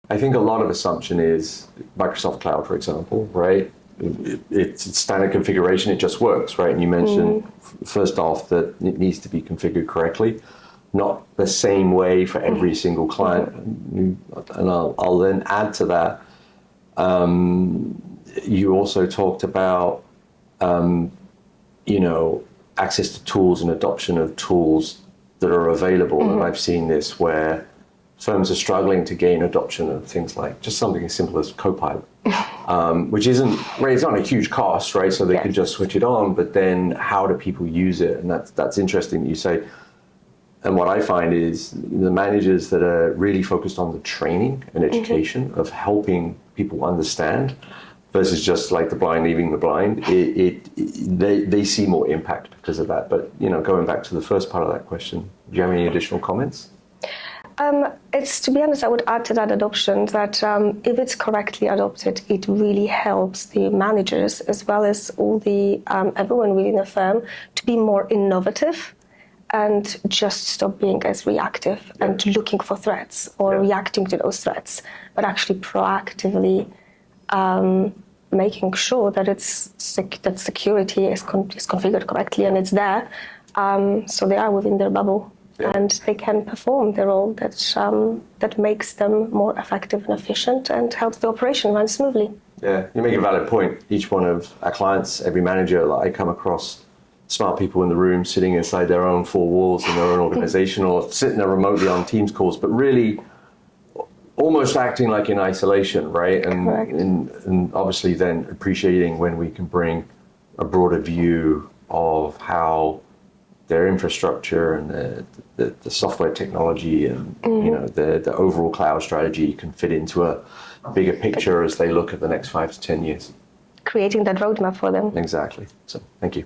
I think a lot of assumption is Microsoft Cloud, for example, right? It's standard configuration, it just works, right? And you mentioned first off that it needs to be configured correctly, not the same way for every single client. And I'll then add to that. You also talked about, access to tools and adoption of tools that are available. And I've seen this where firms are struggling to gain adoption of things like just something as simple as Copilot, which isn't, right, it's not a huge cost, right? So they could just switch it on, but then how do people use it? And that's interesting that you say. And what I find is the managers that are really focused on the training and education of helping people understand versus just like the blind leading the blind, they see more impact because of that. But, going back to the first part of that question, do you have any additional comments? To be honest, I would add to that adoption that if it's correctly adopted, it really helps the managers as well as all the everyone within the firm to be more innovative and just stop being as reactive and looking for threats or reacting to those threats, but actually proactively making sure that that security is configured correctly and it's there, so they are within their bubble. Yeah. And they can perform the role that makes them more effective and efficient and helps the operation run smoothly. Yeah, you make a valid point. Each one of our clients, every manager that I come across, smart people in the room sitting inside their own four walls in their own organization or sitting there remotely on Teams calls, but really almost acting like in isolation, right? And obviously then appreciating when we can bring a broader view of how their infrastructure and the software technology and the overall cloud strategy can fit into a bigger picture as they look at the next 5 to 10 years. Creating that roadmap for them. Exactly. So thank you.